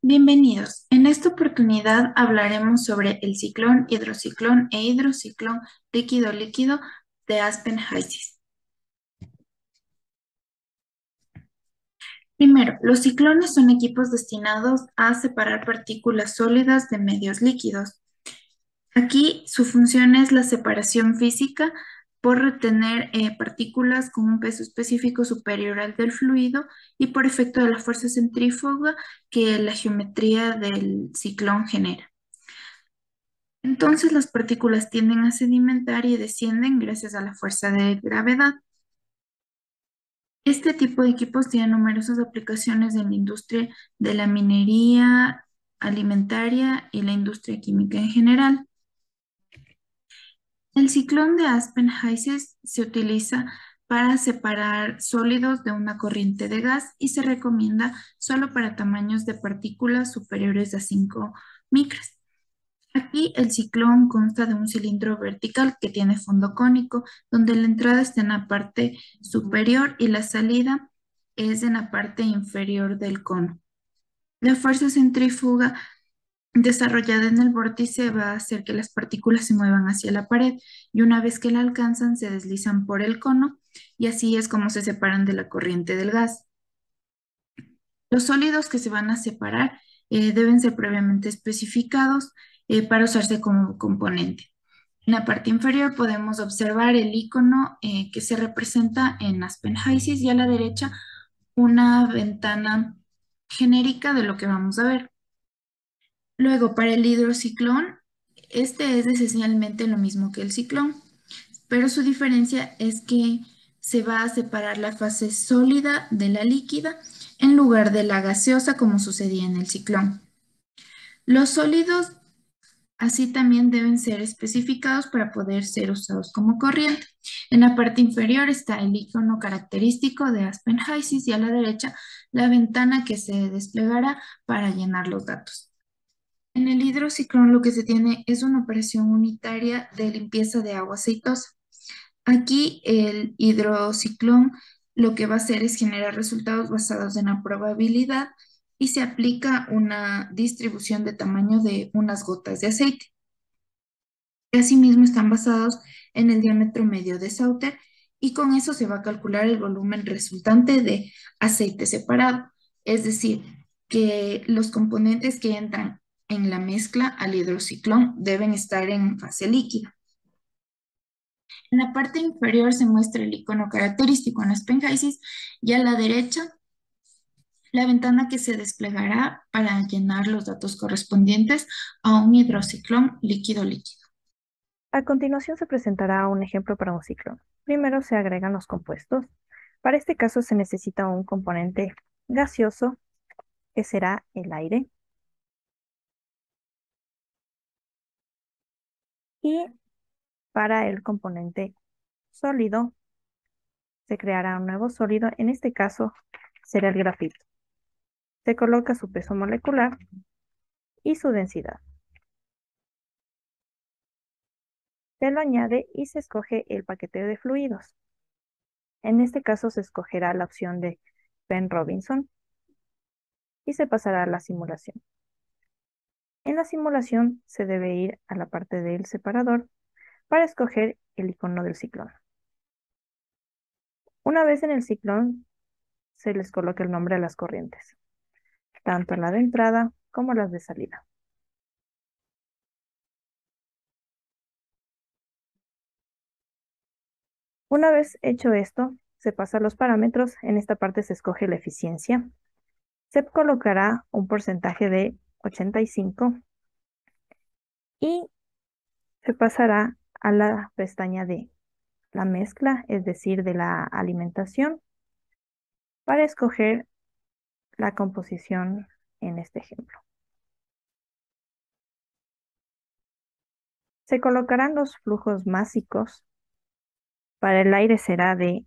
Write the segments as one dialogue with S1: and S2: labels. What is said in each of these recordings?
S1: Bienvenidos. En esta oportunidad hablaremos sobre el ciclón, hidrociclón e hidrociclón líquido-líquido de Aspen-Hysys. Primero, los ciclones son equipos destinados a separar partículas sólidas de medios líquidos. Aquí su función es la separación física por retener partículas con un peso específico superior al del fluido y por efecto de la fuerza centrífuga que la geometría del ciclón genera. Entonces las partículas tienden a sedimentar y descienden gracias a la fuerza de gravedad. Este tipo de equipos tiene numerosas aplicaciones en la industria de la minería alimentaria y la industria química en general. El ciclón de Aspen-Hysys se utiliza para separar sólidos de una corriente de gas y se recomienda solo para tamaños de partículas superiores a 5 micras. Aquí el ciclón consta de un cilindro vertical que tiene fondo cónico, donde la entrada está en la parte superior y la salida es en la parte inferior del cono. La fuerza centrífuga desarrollada en el vórtice va a hacer que las partículas se muevan hacia la pared y una vez que la alcanzan se deslizan por el cono y así es como se separan de la corriente del gas. Los sólidos que se van a separar deben ser previamente especificados para usarse como componente. En la parte inferior podemos observar el icono que se representa en Aspen-Hysys y a la derecha una ventana genérica de lo que vamos a ver. Luego, para el hidrociclón, este es esencialmente lo mismo que el ciclón, pero su diferencia es que se va a separar la fase sólida de la líquida en lugar de la gaseosa como sucedía en el ciclón. Los sólidos así también deben ser especificados para poder ser usados como corriente. En la parte inferior está el icono característico de Aspen-Hysys y a la derecha la ventana que se desplegará para llenar los datos. En el hidrociclón lo que se tiene es una operación unitaria de limpieza de agua aceitosa. Aquí el hidrociclón lo que va a hacer es generar resultados basados en la probabilidad y se aplica una distribución de tamaño de unas gotas de aceite. Asimismo están basados en el diámetro medio de Sauter y con eso se va a calcular el volumen resultante de aceite separado. Es decir, que los componentes que entran en la mezcla al hidrociclón deben estar en fase líquida. En la parte inferior se muestra el icono característico en Aspen-Hysys y a la derecha la ventana que se desplegará para llenar los datos correspondientes a un hidrociclón líquido-líquido.
S2: A continuación se presentará un ejemplo para un ciclón. Primero se agregan los compuestos. Para este caso se necesita un componente gaseoso, que será el aire, y para el componente sólido se creará un nuevo sólido, en este caso será el grafito. Se coloca su peso molecular y su densidad. Se lo añade y se escoge el paquete de fluidos. En este caso se escogerá la opción de Penn-Robinson y se pasará a la simulación. En la simulación se debe ir a la parte del separador para escoger el icono del ciclón. Una vez en el ciclón, se les coloca el nombre a las corrientes, tanto la de entrada como las de salida. Una vez hecho esto, se pasa a los parámetros. En esta parte se escoge la eficiencia. Se colocará un porcentaje de 85 y se pasará a la pestaña de la mezcla, es decir, de la alimentación, para escoger la composición en este ejemplo. Se colocarán los flujos másicos. Para el aire será de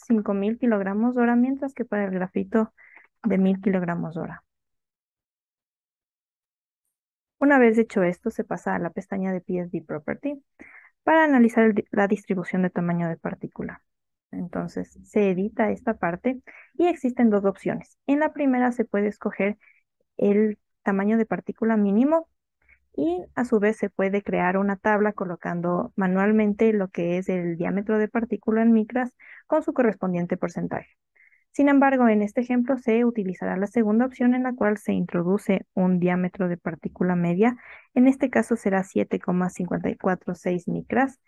S2: 5.000 kilogramos hora, mientras que para el grafito de 1.000 kilogramos hora. Una vez hecho esto, se pasa a la pestaña de PSD Property para analizar la distribución de tamaño de partícula. Entonces, se edita esta parte y existen dos opciones. En la primera se puede escoger el tamaño de partícula mínimo y a su vez se puede crear una tabla colocando manualmente lo que es el diámetro de partícula en micras con su correspondiente porcentaje. Sin embargo, en este ejemplo se utilizará la segunda opción en la cual se introduce un diámetro de partícula media. En este caso será 7,546 micras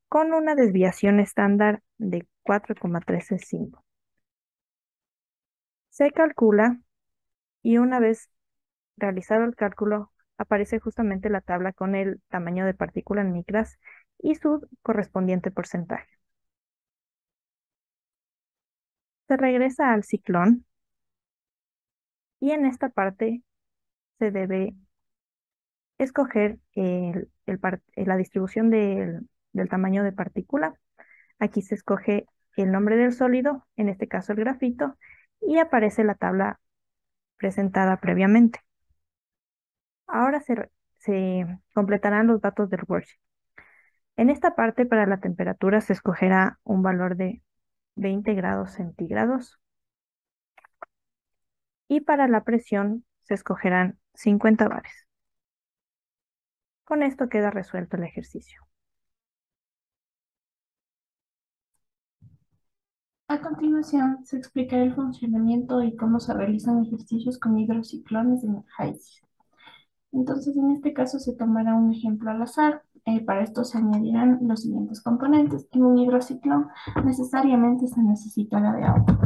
S2: con una desviación estándar de 4,135. Se calcula y una vez realizado el cálculo aparece justamente la tabla con el tamaño de partícula en micras y su correspondiente porcentaje. Se regresa al ciclón y en esta parte se debe escoger la distribución del tamaño de partícula. Aquí se escoge el nombre del sólido, en este caso el grafito, y aparece la tabla presentada previamente. Ahora se completarán los datos del worksheet. En esta parte, para la temperatura, se escogerá un valor de 20 grados centígrados y para la presión se escogerán 50 bares. Con esto queda resuelto el ejercicio.
S3: A continuación, se explicará el funcionamiento y cómo se realizan ejercicios con hidrociclones en HYSYS. Entonces, en este caso se tomará un ejemplo al azar. Para esto se añadirán los siguientes componentes. En un hidrociclón necesariamente se necesitará de agua.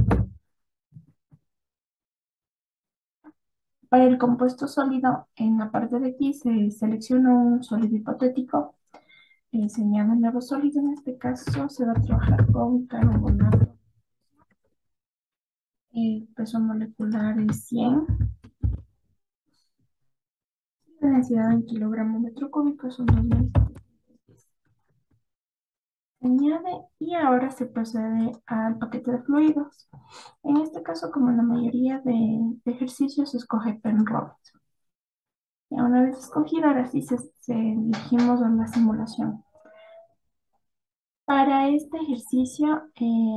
S3: Para el compuesto sólido, en la parte de aquí se selecciona un sólido hipotético. Se añade un nuevo sólido. En este caso se va a trabajar con carbonato. El peso molecular es 100. La densidad en kilogramo metro cúbico son 2000. Se añade y ahora se procede al paquete de fluidos. En este caso, como en la mayoría de ejercicios, se escoge Penrose. Y una vez escogido, ahora sí se dirigimos a la simulación. Para este ejercicio,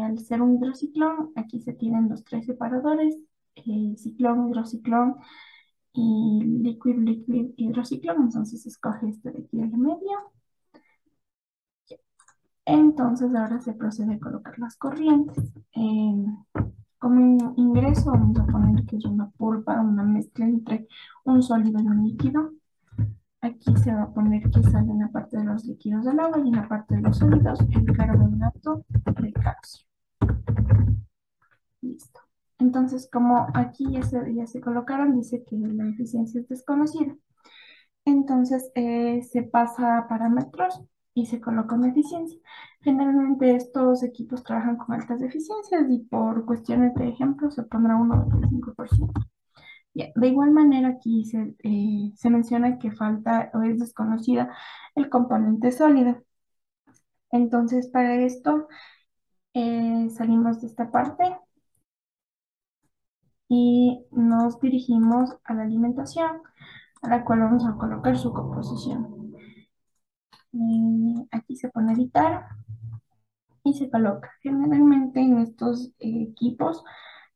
S3: al ser un hidrociclón, aquí se tienen los tres separadores, ciclón, hidrociclón y liquid hidrociclón. Entonces se escoge este de aquí del medio. Entonces ahora se procede a colocar las corrientes. Como ingreso vamos a poner que es una pulpa, una mezcla entre un sólido y un líquido. Aquí se va a poner que sale en la parte de los líquidos del agua y en la parte de los sólidos el carbonato de calcio. Listo. Entonces, como aquí ya se colocaron, dice que la eficiencia es desconocida. Entonces, se pasa a parámetros y se coloca una eficiencia. Generalmente estos equipos trabajan con altas eficiencias y por cuestiones de ejemplo se pondrá un 95%. De igual manera aquí se menciona que falta o es desconocida el componente sólido. Entonces para esto salimos de esta parte y nos dirigimos a la alimentación, a la cual vamos a colocar su composición. Aquí se pone editar y se coloca. Generalmente en estos equipos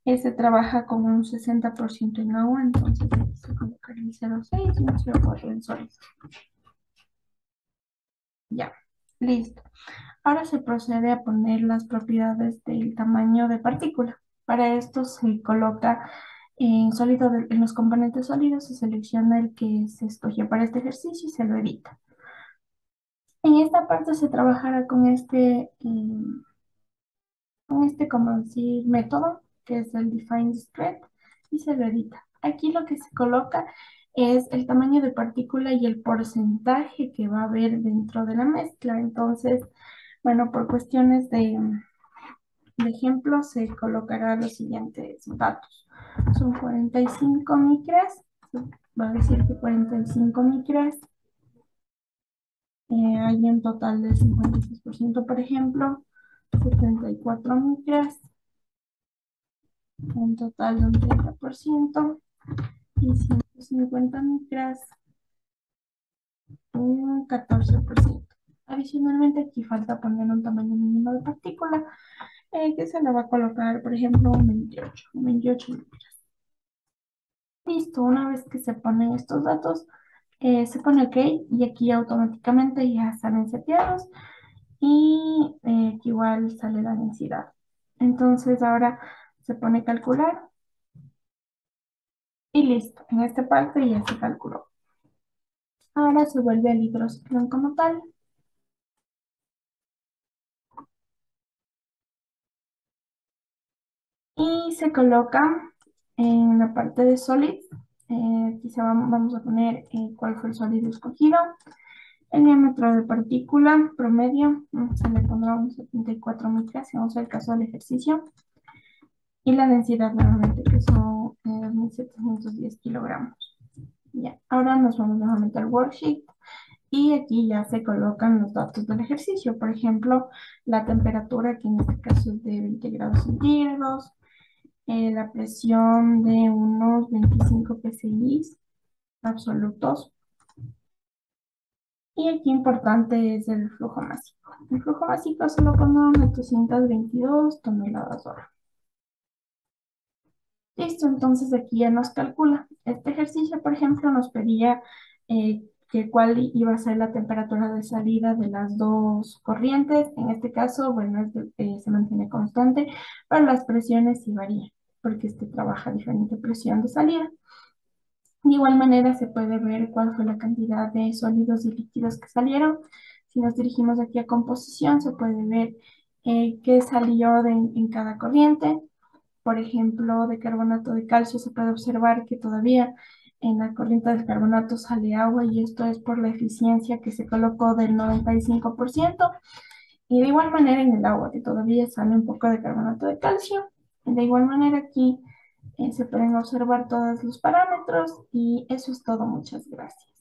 S3: se trabaja con un 60% en agua, entonces aquí se coloca el 0,6 y un 0,4 en sólido. Ya, listo. Ahora se procede a poner las propiedades del tamaño de partícula. Para esto se coloca en los componentes sólidos, se selecciona el que se escogió para este ejercicio y se lo edita. En esta parte se trabajará como decir, método, que es el define discrete, y se lo edita. Aquí lo que se coloca es el tamaño de partícula y el porcentaje que va a haber dentro de la mezcla. Entonces, bueno, por cuestiones de ejemplo, se colocará los siguientes datos. Son 45 micras, va a decir que 45 micras. Hay un total del 56%, por ejemplo, 74 micras, un total de un 30%, y 150 micras, un 14%. Adicionalmente, aquí falta poner un tamaño mínimo de partícula, que se le va a colocar, por ejemplo, un 28 micras. Listo, una vez que se ponen estos datos, se pone OK y aquí automáticamente ya salen seteados y aquí igual sale la densidad. Entonces ahora se pone calcular y listo. En esta parte ya se calculó. Ahora se vuelve al hidrociclón como tal. Y se coloca en la parte de solids. Aquí vamos a poner cuál fue el sólido escogido. El diámetro de partícula promedio se le pondrá un 74 micras, si vamos al caso del ejercicio. Y la densidad nuevamente, que son 2.710 kilogramos. Ya, ahora nos vamos nuevamente al worksheet. Y aquí ya se colocan los datos del ejercicio. Por ejemplo, la temperatura, que en este caso es de 20 grados centígrados. La presión de unos 25 psi absolutos. Y aquí importante es el flujo másico. El flujo másico se lo ponemos a 822 toneladas hora. Listo, entonces aquí ya nos calcula. Este ejercicio, por ejemplo, nos pedía que cuál iba a ser la temperatura de salida de las dos corrientes. En este caso, bueno, se mantiene constante, pero las presiones sí varían, porque este trabaja a diferente presión de salida. De igual manera se puede ver cuál fue la cantidad de sólidos y líquidos que salieron. Si nos dirigimos aquí a composición, se puede ver qué salió en cada corriente. Por ejemplo, de carbonato de calcio se puede observar que todavía en la corriente del carbonato sale agua y esto es por la eficiencia que se colocó del 95%. Y de igual manera en el agua, que todavía sale un poco de carbonato de calcio. De igual manera aquí se pueden observar todos los parámetros y eso es todo. Muchas gracias.